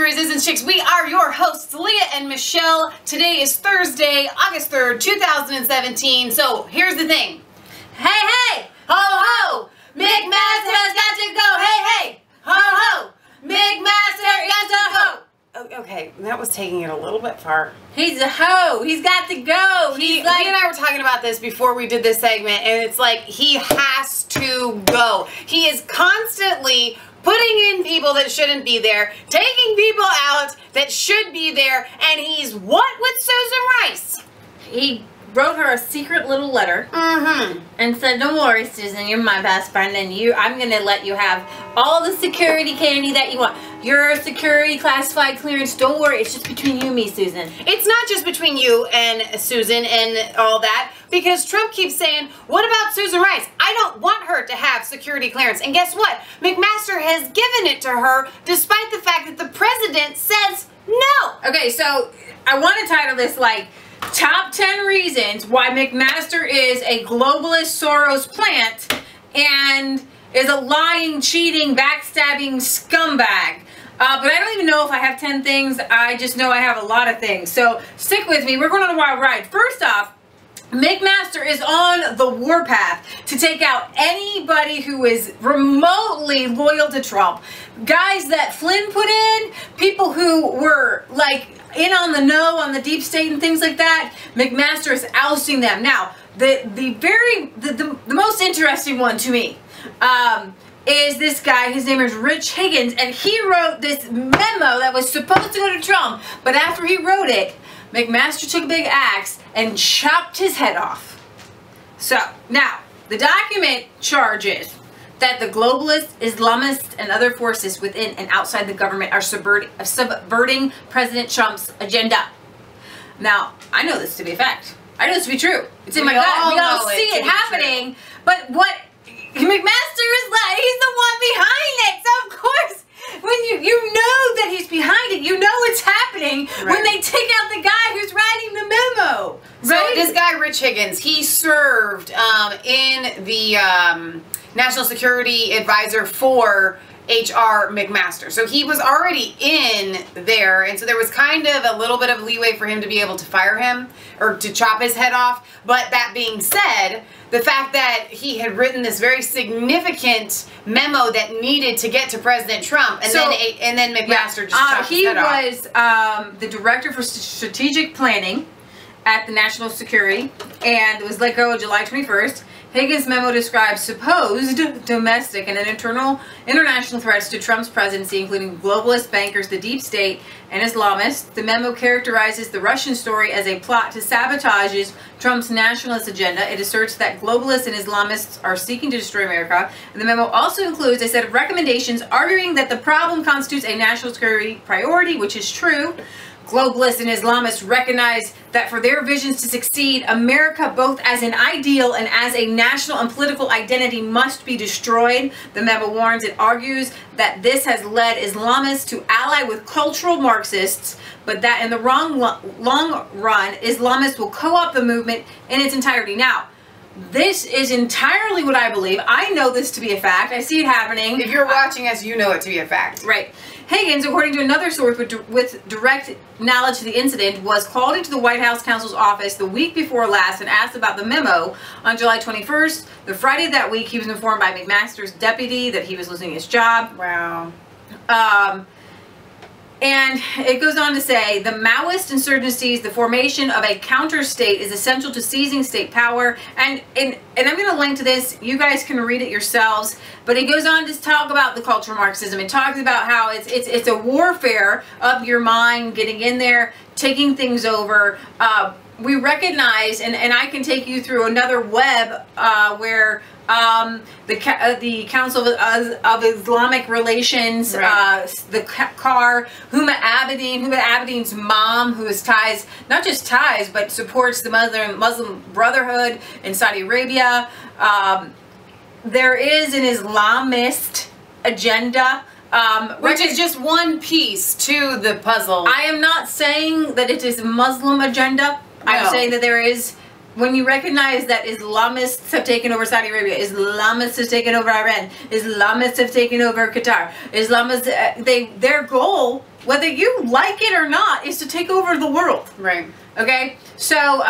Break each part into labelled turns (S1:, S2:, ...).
S1: to Resistance Chicks. We are your hosts, Leah and Michelle. Today is Thursday, August 3rd, 2017. So here's the thing. Hey, ho, ho, McMaster's got to go. Hey, ho, ho, McMaster got to go. Okay, that was taking it a little bit far.
S2: He's a hoe. He's got to go.
S1: Lee and I were talking about this before we did this segment, and it's like he has to go. He is constantly putting in people that shouldn't be there, taking people out that should be there, and he's what with Susan Rice?
S2: He wrote her a secret little letter and said, "Don't worry, Susan, you're my best friend, and I'm going to let you have all the security candy that you want. Your security classified clearance, don't worry, it's just between you and me, Susan."
S1: It's not just between you and Susan and all that, because Trump keeps saying, what about Susan Rice? I don't want her to have security clearance. And guess what? McMaster has given it to her, despite the fact that the president says no.
S2: Okay, so I want to title this like, Top 10 Reasons Why McMaster is a Globalist Soros Plant and is a lying, cheating, backstabbing scumbag. But I don't even know if I have 10 things. I just know I have a lot of things. So stick with me. We're going on a wild ride. First off, McMaster is on the warpath to take out anybody who is remotely loyal to Trump. Guys that Flynn put in, people who were like in on the know on the deep state and things like that, McMaster is ousting them. Now, the most interesting one to me is this guy. His name is Rich Higgins, and he wrote this memo that was supposed to go to Trump, but after he wrote it, McMaster took a big axe and chopped his head off. So, now, the document charges that the globalist, Islamists, and other forces within and outside the government are subverting President Trump's agenda. Now, I know this to be a fact. I know this to be true. It's in my gut. We all see it happening. But what McMaster is like, he's the one behind it. So, of course, when you know that he's behind it, you know it's happening when they take out the guy who's writing the memo.
S1: Right? So this guy, Rich Higgins, he served in the National Security Advisor for H.R. McMaster. So he was already in there, and so there was kind of a little bit of leeway for him to be able to fire him or to chop his head off. But that being said, the fact that he had written this very significant memo that needed to get to President Trump, and then McMaster just chopped his head off.
S2: He was the director for strategic planning at the National Security, and was let go July 21st. Higgins' memo describes supposed domestic and international threats to Trump's presidency, including globalist bankers, the deep state, and Islamists. The memo characterizes the Russian story as a plot to sabotage Trump's nationalist agenda. It asserts that globalists and Islamists are seeking to destroy America. And the memo also includes a set of recommendations arguing that the problem constitutes a national security priority, which is true. Globalists and Islamists recognize that for their visions to succeed, America, both as an ideal and as a national and political identity, must be destroyed. The memo warns, it argues that this has led Islamists to ally with cultural Marxists, but that in the long run, Islamists will co-opt the movement in its entirety. Now, this is entirely what I believe. I know this to be a fact. I see it happening.
S1: If you're watching us, you know it to be a fact.
S2: Right. Higgins, according to another source with direct knowledge of the incident, was called into the White House counsel's office the week before last and asked about the memo on July 21st. The Friday of that week, he was informed by McMaster's deputy that he was losing his job.
S1: Wow.
S2: And it goes on to say, the Maoist insurgencies, the formation of a counter-state is essential to seizing state power. And I'm going to link to this. You guys can read it yourselves. But it goes on to talk about the cultural Marxism. It talks about how it's a warfare of your mind, getting in there, taking things over. We recognize, and I can take you through another web where the Council of Islamic Relations, the car, Huma Abedin's mom, who has ties, not just ties, but supports the Muslim Brotherhood in Saudi Arabia. There is an Islamist agenda,
S1: which is just one piece to the puzzle.
S2: I am not saying that it is a Muslim agenda. No. I'm saying that there is when you recognize that Islamists have taken over Saudi Arabia, Islamists have taken over Iran, Islamists have taken over Qatar, Islamists, their goal, whether you like it or not, is to take over the world.
S1: Right.
S2: Okay? So,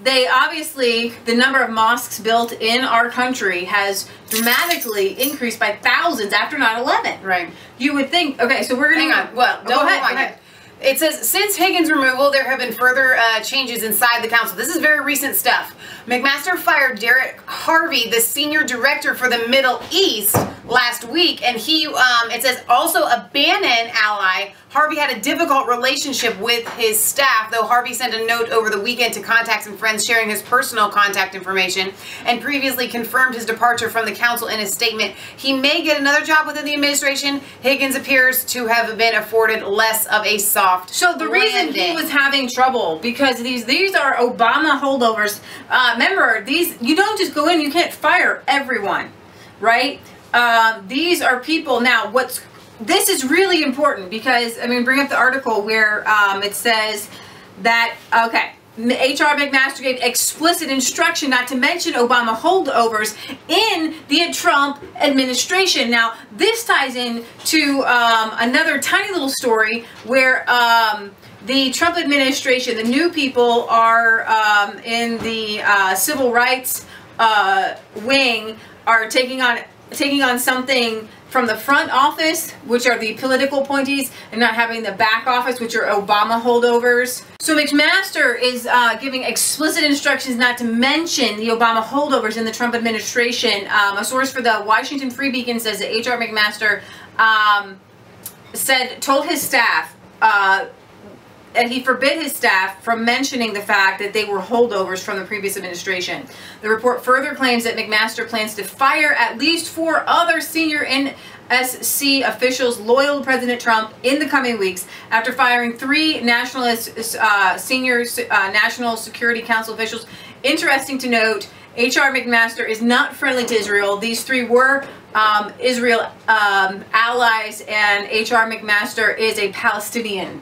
S2: they obviously, the number of mosques built in our country has dramatically increased by thousands after 9/11.
S1: Right.
S2: You would think, okay, so we're going to...
S1: Hang on. Well,
S2: go ahead.
S1: It says, since Higgins' removal, there have been further changes inside the council. This is very recent stuff. McMaster fired Derek Harvey, the senior director for the Middle East, last week. And he, it says, also a Bannon ally. Harvey had a difficult relationship with his staff, though Harvey sent a note over the weekend to contacts and friends sharing his personal contact information and previously confirmed his departure from the council in his statement. He may get another job within the administration. Higgins appears to have been afforded less of a soft
S2: So the reason he was having trouble, because these are Obama holdovers. Remember, you don't just go in, you can't fire everyone, right? These are people. Now, this is really important because, I mean, bring up the article where it says that, okay, H.R. McMaster gave explicit instruction not to mention Obama holdovers in the Trump administration. Now, this ties in to another tiny little story where the Trump administration, the new people are in the civil rights wing, are taking on something from the front office, which are the political appointees, and not having the back office, which are Obama holdovers. So McMaster is giving explicit instructions not to mention the Obama holdovers in the Trump administration. A source for the Washington Free Beacon says that H.R. McMaster told his staff, and he forbid his staff from mentioning the fact that they were holdovers from the previous administration. The report further claims that McMaster plans to fire at least 4 other senior NSC officials loyal to President Trump in the coming weeks, after firing 3 senior National Security Council officials. Interesting to note, H.R. McMaster is not friendly to Israel. These 3 were Israel allies, and H.R. McMaster is a Palestinian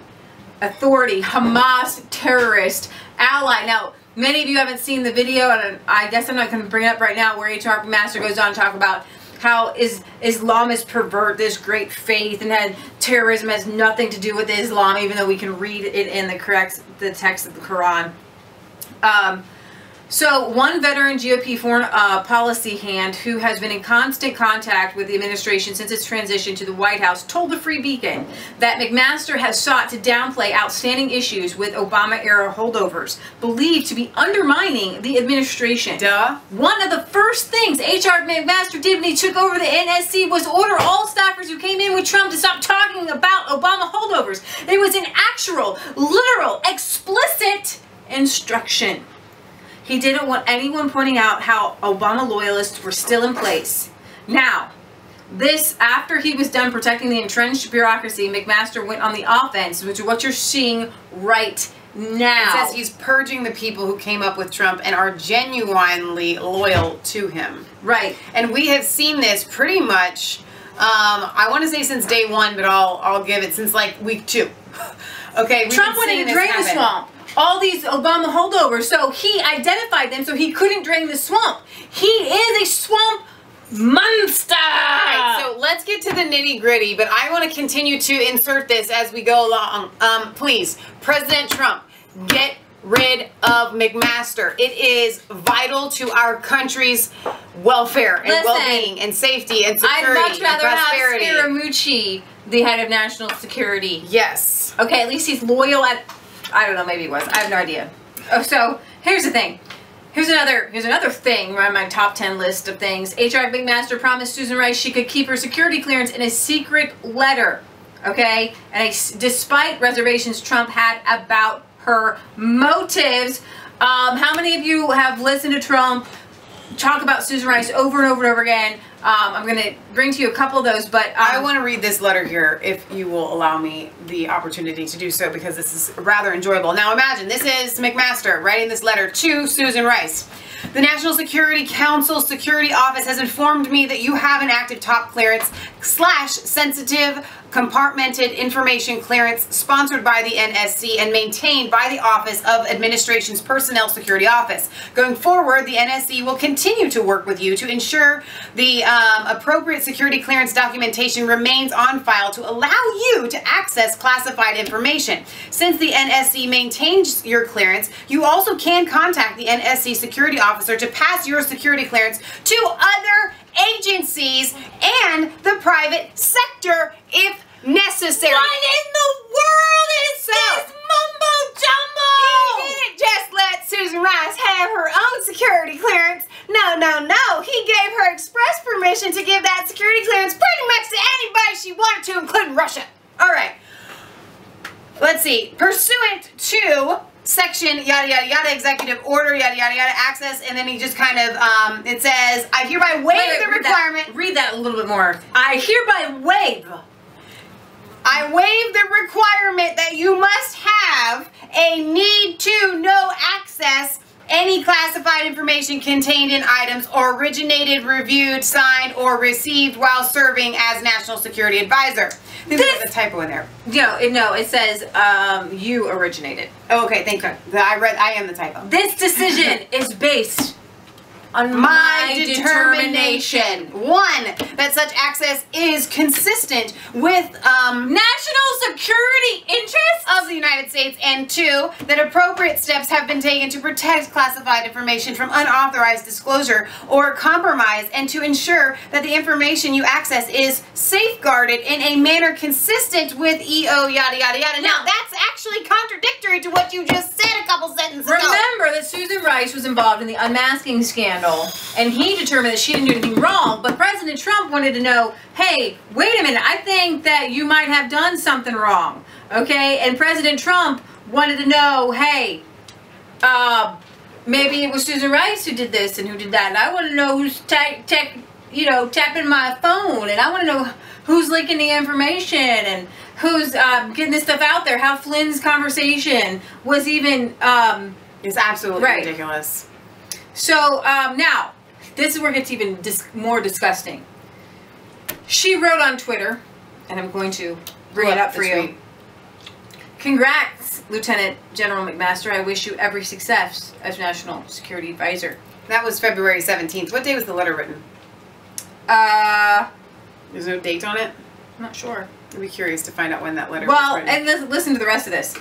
S2: Authority, Hamas terrorist ally. Now, many of you haven't seen the video, and I guess I'm not going to bring it up right now, where H.R. McMaster goes on to talk about how Islamists pervert this great faith, and that terrorism has nothing to do with Islam, even though we can read it in the text of the Quran. So one veteran GOP foreign policy hand who has been in constant contact with the administration since its transition to the White House told the Free Beacon that McMaster has sought to downplay outstanding issues with Obama-era holdovers, believed to be undermining the administration.
S1: Duh.
S2: One of the first things H.R. McMaster did when he took over the NSC was order all staffers who came in with Trump to stop talking about Obama holdovers. It was an actual, literal, explicit instruction. He didn't want anyone pointing out how Obama loyalists were still in place. Now, this, after he was done protecting the entrenched bureaucracy, McMaster went on the offense, which is what you're seeing right now.
S1: It says he's purging the people who came up with Trump and are genuinely loyal to him.
S2: Right.
S1: And we have seen this pretty much, I want to say since day 1, but I'll give it since like week 2. Okay,
S2: Trump went in to drain the swamp. All these Obama holdovers, so he identified them so he couldn't drain the swamp. He is a swamp monster.
S1: All right, so let's get to the nitty gritty, but I want to continue to insert this as we go along. Please, President Trump, get rid of McMaster. It is vital to our country's welfare and well-being and safety and security and prosperity.
S2: I'd much rather have Scaramucci, the head of national security.
S1: Yes.
S2: Okay, at least he's loyal at... I don't know, maybe he was. I have no idea. Oh, so here's the thing. Here's another thing on my top 10 list of things. H.R. McMaster promised Susan Rice she could keep her security clearance in a secret letter. Okay? And despite reservations Trump had about her motives. How many of you have listened to Trump talk about Susan Rice over and over and over again? I'm going to bring to you a couple of those, but...
S1: I want to read this letter here, if you will allow me the opportunity to do so, because this is rather enjoyable. Now imagine, this is McMaster writing this letter to Susan Rice. The National Security Council Security Office has informed me that you have an active top clearance sensitive compartmented information clearance sponsored by the NSC and maintained by the Office of Administration's Personnel Security Office. Going forward, the NSC will continue to work with you to ensure the appropriate security clearance documentation remains on file to allow you to access classified information. Since the NSC maintains your clearance, you also can contact the NSC security officer to pass your security clearance to other agencies and the private sector if necessary.
S2: What in the world is this mumbo jumbo?
S1: He didn't just let Susan Rice have her own security clearance. No, no, no. He gave her express permission to give that security clearance pretty much to anybody she wanted to, including Russia. All right. Let's see. Pursuant to section yada yada yada, executive order yada yada yada, access, and then he just kind of it says, I hereby waive the requirement.
S2: Read that a little bit more. I hereby waive.
S1: I waive the requirement that you must have a need to know access any classified information contained in items or originated, reviewed, signed, or received while serving as National Security Advisor. I think there's a typo in there.
S2: No, it says you originated.
S1: Oh, okay, thank you. I am the typo.
S2: This decision is based on my determination.
S1: 1, that such access is consistent with
S2: national security interests
S1: of the United States, and 2, that appropriate steps have been taken to protect classified information from unauthorized disclosure or compromise, and to ensure that the information you access is safeguarded in a manner consistent with EO yada yada yada. Now that's actually contradictory to what you just said a couple sentences ago.
S2: Remember that Susan Rice was involved in the unmasking scandal, and he determined that she didn't do anything wrong, but President Trump wanted to know, hey, wait a minute, I think that you might have done something wrong, okay? And President Trump wanted to know, hey, maybe it was Susan Rice who did this and who did that, and I want to know who's tapping my phone, and I want to know who's leaking the information, and who's getting this stuff out there, how Flynn's conversation was even...
S1: it's absolutely ridiculous.
S2: So, now, this is where it gets even more disgusting. She wrote on Twitter, and I'm going to bring it up for you. Congrats, Lieutenant General McMaster. I wish you every success as National Security Advisor.
S1: That was February 17th. What day was the letter written? There's no date on it?
S2: I'm not sure.
S1: I'd be curious to find out when that letter was written.
S2: Well, and listen to the rest of this.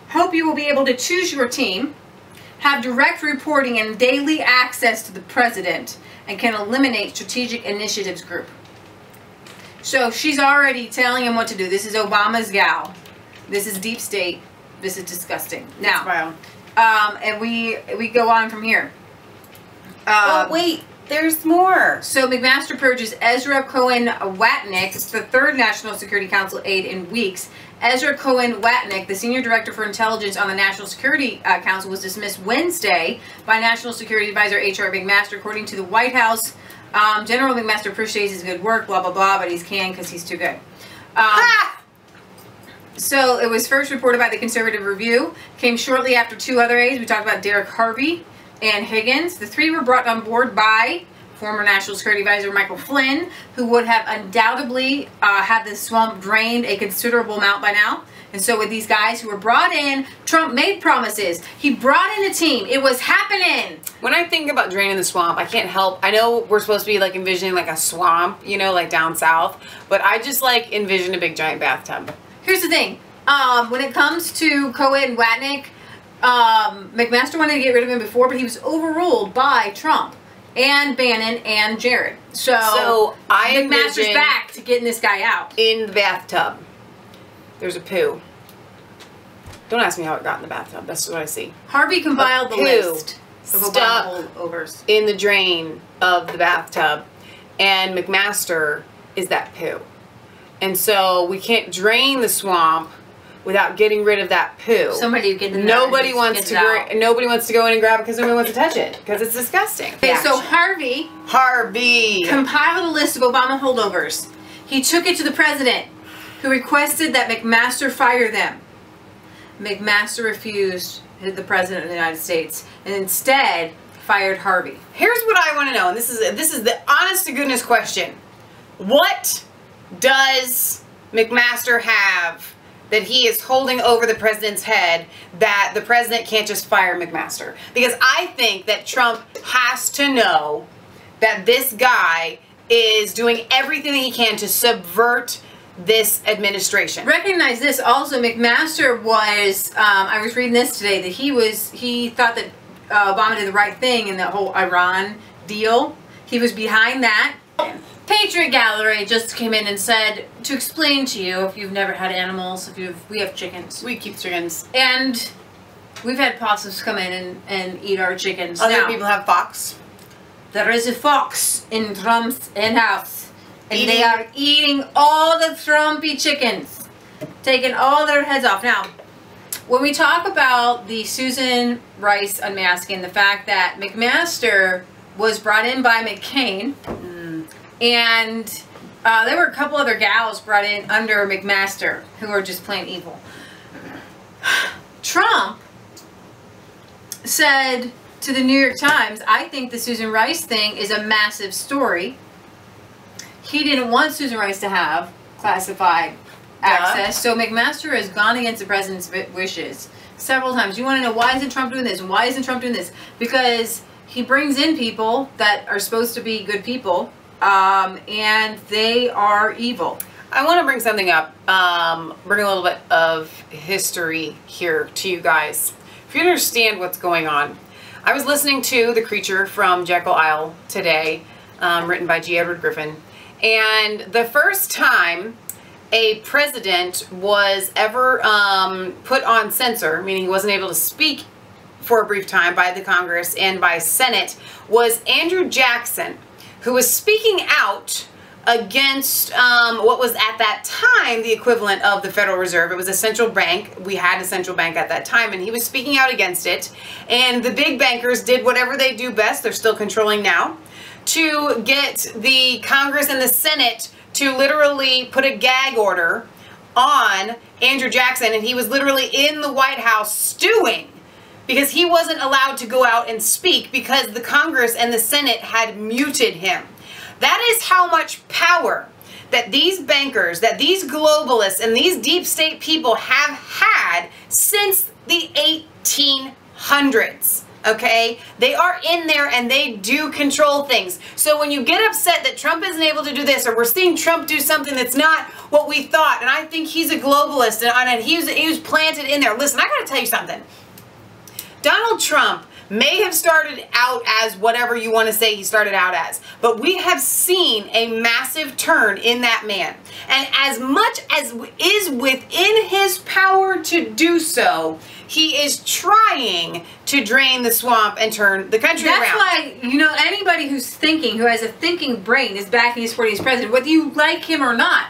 S2: Hope you will be able to choose your team, have direct reporting and daily access to the president, and can eliminate strategic initiatives group. So she's already telling him what to do. This is Obama's gal. This is deep state. This is disgusting. Now, and we go on from here.
S1: Oh wait, there's more.
S2: So McMaster purges Ezra Cohen Watnick, the 3rd National Security Council aide in weeks. Ezra Cohen Watnick, the Senior Director for Intelligence on the National Security Council, was dismissed Wednesday by National Security Advisor H.R. McMaster, according to the White House. General McMaster appreciates his good work, blah, blah, blah, but he's canned because he's too good. So it was first reported by the Conservative Review, came shortly after 2 other aides. We talked about Derek Harvey and Higgins. The 3 were brought on board by former National Security Advisor Michael Flynn, who would have undoubtedly had the swamp drained a considerable amount by now. And so with these guys who were brought in, Trump made promises. He brought in a team. It was happening.
S1: When I think about draining the swamp, I can't help. I know we're supposed to be like envisioning like a swamp, you know, like down south. But I just like envision a big giant bathtub.
S2: Here's the thing. When it comes to Cohen and Watnick, McMaster wanted to get rid of him before, but he was overruled by Trump and Bannon and Jared. So McMaster's back to getting this guy out.
S1: In the bathtub, there's a poo. Don't ask me how it got in the bathtub. That's what I see.
S2: Harvey compiled the list of Obama holdovers
S1: in the drain of the bathtub, and McMaster is that poo. And so we can't drain the swamp without getting rid of that poo.
S2: Somebody get in there.
S1: Nobody wants to go in and grab it because nobody wants to touch it because it's disgusting.
S2: Okay, so Harvey compiled a list of Obama holdovers. He took it to the president, who requested that McMaster fire them. McMaster refused, the president of the United States, and instead fired Harvey.
S1: Here's what I want to know, and this is the honest to goodness question. What does McMaster have that he is holding over the president's head that the president can't just fire McMaster? Because I think that Trump has to know that this guy is doing everything that he can to subvert this administration.
S2: Recognize this also, McMaster was, I was reading this today, that he thought that Obama did the right thing in the whole Iran deal. He was behind that. Patriot Gallery just came in and said, to explain to you, if you've never had animals, we have chickens.
S1: We keep chickens.
S2: And we've had possums come in and eat our chickens.
S1: Other people have fox.
S2: There is a fox in Trump's in-house. And they are eating all the Trumpy chickens. Taking all their heads off. Now, when we talk about the Susan Rice unmasking, the fact that McMaster was brought in by McCain, and there were a couple other gals brought in under McMaster who are just plain evil. Trump said to the New York Times, I think the Susan Rice thing is a massive story. He didn't want Susan Rice to have classified access, so McMaster has gone against the president's wishes several times. You want to know, why isn't Trump doing this? Why isn't Trump doing this? Because he brings in people that are supposed to be good people, and they are evil.
S1: I want to bring something up, bring a little bit of history here to you guys. If you understand what's going on. I was listening to The Creature from Jekyll Isle today, written by G. Edward Griffin, and the first time a president was ever put on censor, meaning he wasn't able to speak for a brief time by the Congress and by Senate, was Andrew Jackson, who was speaking out against what was at that time the equivalent of the Federal Reserve. It was a central bank. We had a central bank at that time, and he was speaking out against it. And the big bankers did whatever they do best, they're still controlling now, to get the Congress and the Senate to literally put a gag order on Andrew Jackson, and he was literally in the White House stewing because he wasn't allowed to go out and speak because the Congress and the Senate had muted him. That is how much power that these bankers, that these globalists, and these deep state people have had since the 1800s. Okay? They are in there and they do control things. So when you get upset that Trump isn't able to do this, or we're seeing Trump do something that's not what we thought, and I think he's a globalist and he was planted in there. Listen, I gotta tell you something. Donald Trump may have started out as whatever you want to say he started out as, but we have seen a massive turn in that man. And as much as is within his power to do so, he is trying to drain the swamp and turn the country around.
S2: That's why, you know, anybody who's thinking, who has a thinking brain, is backing his 40s president, whether you like him or not.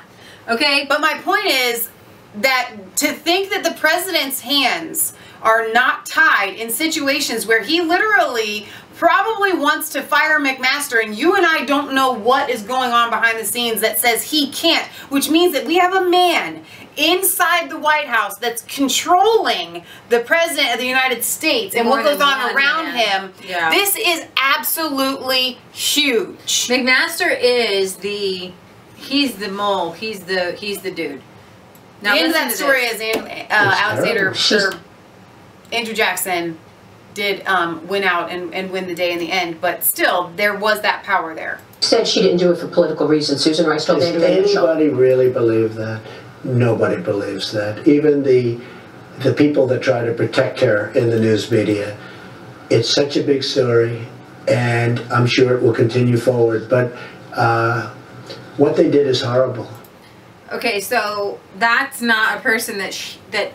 S2: Okay?
S1: But my point is that to think that the president's hands are not tied in situations where he literally probably wants to fire McMaster, and you and I don't know what is going on behind the scenes that says he can't, which means that we have a man inside the White House that's controlling the president of the United States and what goes on around him. Yeah. This is absolutely huge.
S2: McMaster is he's the mole, he's the dude.
S1: Now, the end of that story is Andrew Jackson did win out and win the day in the end, but still, there was that power there.
S3: Said she didn't do it for political reasons. Susan Rice told
S4: Does anybody really believe that? Nobody believes that. Even the people that try to protect her in the news media. It's such a big story, and I'm sure it will continue forward, but what they did is horrible.
S2: Okay, so that's not a person that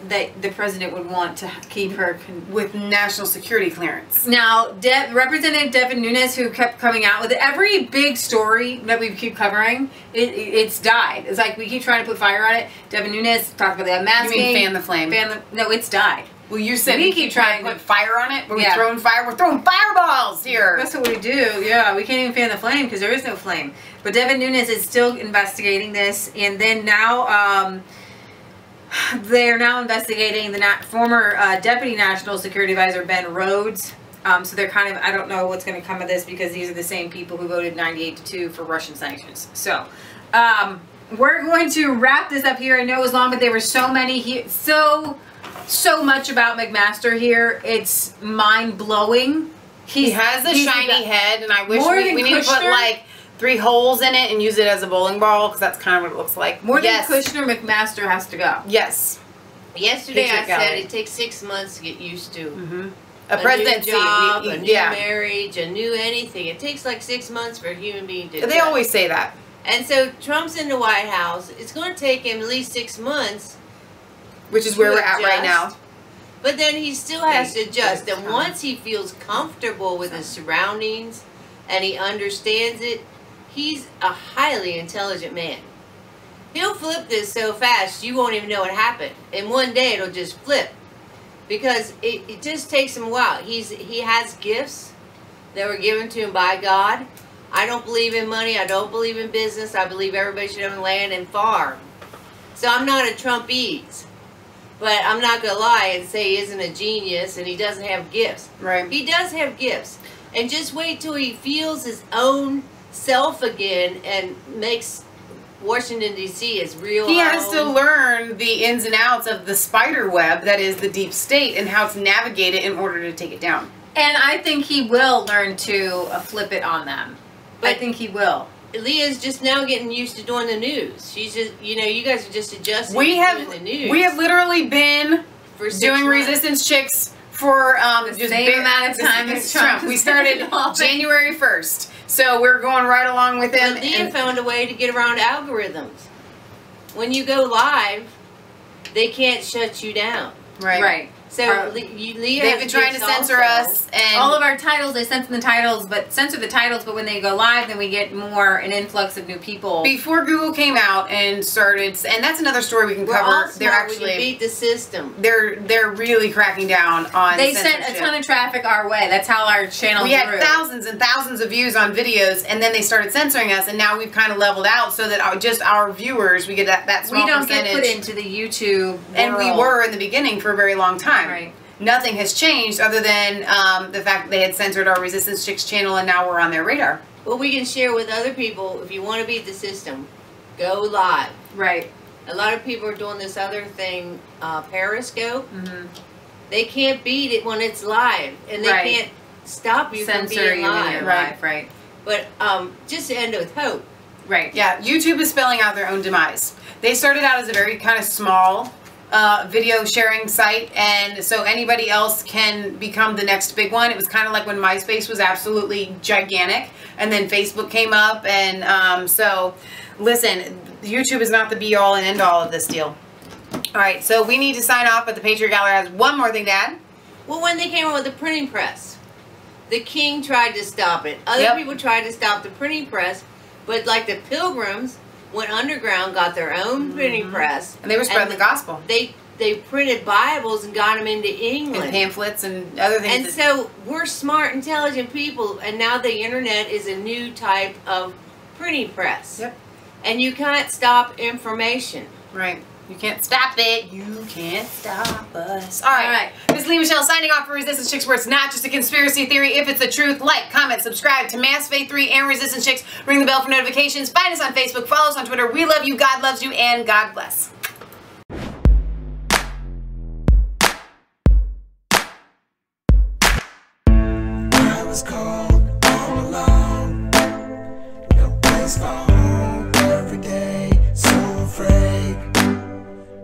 S2: the president would want to keep her
S1: with national security clearance.
S2: Now, Representative Devin Nunes, who kept coming out with every big story that we keep covering, it's died. It's like we keep trying to put fire on it. Devin Nunes talked about the unmasking.
S1: You mean fan the flame?
S2: No, it's died.
S1: Well, you said we keep trying to put fire on it. We're throwing fire. We're throwing fireballs here.
S2: That's what we do. Yeah, we can't even fan the flame because there is no flame. But Devin Nunes is still investigating this, and then now they're now investigating the former Deputy National Security Advisor Ben Rhodes. So they're kind of, I don't know what's going to come of this because these are the same people who voted 98-2 for Russian sanctions. So we're going to wrap this up here. I know it was long, but there were so many here. So much about McMaster here. It's mind-blowing.
S1: He has a shiny head, and I wish we need to put like 3 holes in it and use it as a bowling ball, because that's kind of what it looks like.
S2: More than Kushner, McMaster has to go.
S1: Yes.
S5: Yesterday I said it takes 6 months to get used to
S1: a presidency,
S5: new job, a new marriage, a new anything. It takes like 6 months for a human being to
S1: They always say that.
S5: And so Trump's in the White House. It's going to take him at least 6 months.
S1: Which is where we're at right now.
S5: But then he still has to adjust. And once he feels comfortable with his surroundings and he understands it, he's a highly intelligent man. He'll flip this so fast you won't even know what happened. In one day it'll just flip. Because it just takes him a while. He has gifts that were given to him by God. I don't believe in money. I don't believe in business. I believe everybody should own land and farm. So I'm not a Trumpese. But I'm not going to lie and say he isn't a genius and he doesn't have gifts.
S1: Right.
S5: He does have gifts. And just wait till he feels his own self again and makes Washington, D.C. his real
S1: He has to learn the ins and outs of the spider web that is the deep state and how to navigate it in order to take it down.
S2: And I think he will learn to flip it on them. But I think he will.
S5: Leah's just now getting used to doing the news. She's just, you know, you guys are just adjusting to doing the news.
S1: We have literally been doing
S5: months.
S1: Resistance Chicks for
S2: the same amount of time as Trump.
S1: We started January 1st. So we're going right along with him.
S5: But Leah found a way to get around algorithms. When you go live, they can't shut you down.
S2: Right.
S5: So Leah
S1: they've been trying to censor us, and
S2: all of our titles, they censor the titles, but when they go live, then we get an influx of new people.
S1: Before Google came out and started, and that's another story we can cover.
S5: They're actually beat the system.
S1: They're really cracking down on.
S2: They sent a ton of traffic our way. That's how our channel grew.
S1: We had thousands and thousands of views on videos, and then they started censoring us, and now we've kind of leveled out so that our viewers, we get that small percentage.
S2: We don't get put into the YouTube world.
S1: And we were in the beginning for a very long time.
S2: Right.
S1: Nothing has changed other than the fact that they had censored our Resistance Chicks channel, and now we're on their radar.
S5: Well, we can share with other people, if you want to beat the system, go live.
S2: Right.
S5: A lot of people are doing this other thing, Periscope. They can't beat it when it's live, and they can't stop you from being live.
S2: Right.
S5: But just to end with hope.
S2: Right.
S1: Yeah, YouTube is spelling out their own demise. They started out as a very kind of small video sharing site, and so anybody else can become the next big one. It was kind of like when MySpace was absolutely gigantic, and then Facebook came up, and so listen, YouTube is not the be all and end all of this deal. Alright, so we need to sign off, but the Patriot Gallery has one more thing to add.
S5: Well, when they came out with the printing press, the king tried to stop it. Other people tried to stop the printing press, but like the Pilgrims went underground, got their own printing press.
S1: And they were spreading the gospel.
S5: They printed Bibles and got them into England.
S1: And pamphlets and other things.
S5: And so we're smart, intelligent people, and now the internet is a new type of printing press.
S1: Yep.
S5: And you can't stop information.
S1: Right. You can't stop it. You can't stop us. All right. This is Lee Michelle signing off for Resistance Chicks, where it's not just a conspiracy theory. If it's the truth, like, comment, subscribe to Mass Faith 3 and Resistance Chicks. Ring the bell for notifications. Find us on Facebook. Follow us on Twitter. We love you. God loves you. And God bless.
S6: I was cold all alone. No place for home every day. So afraid.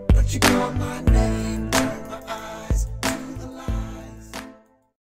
S6: But you called my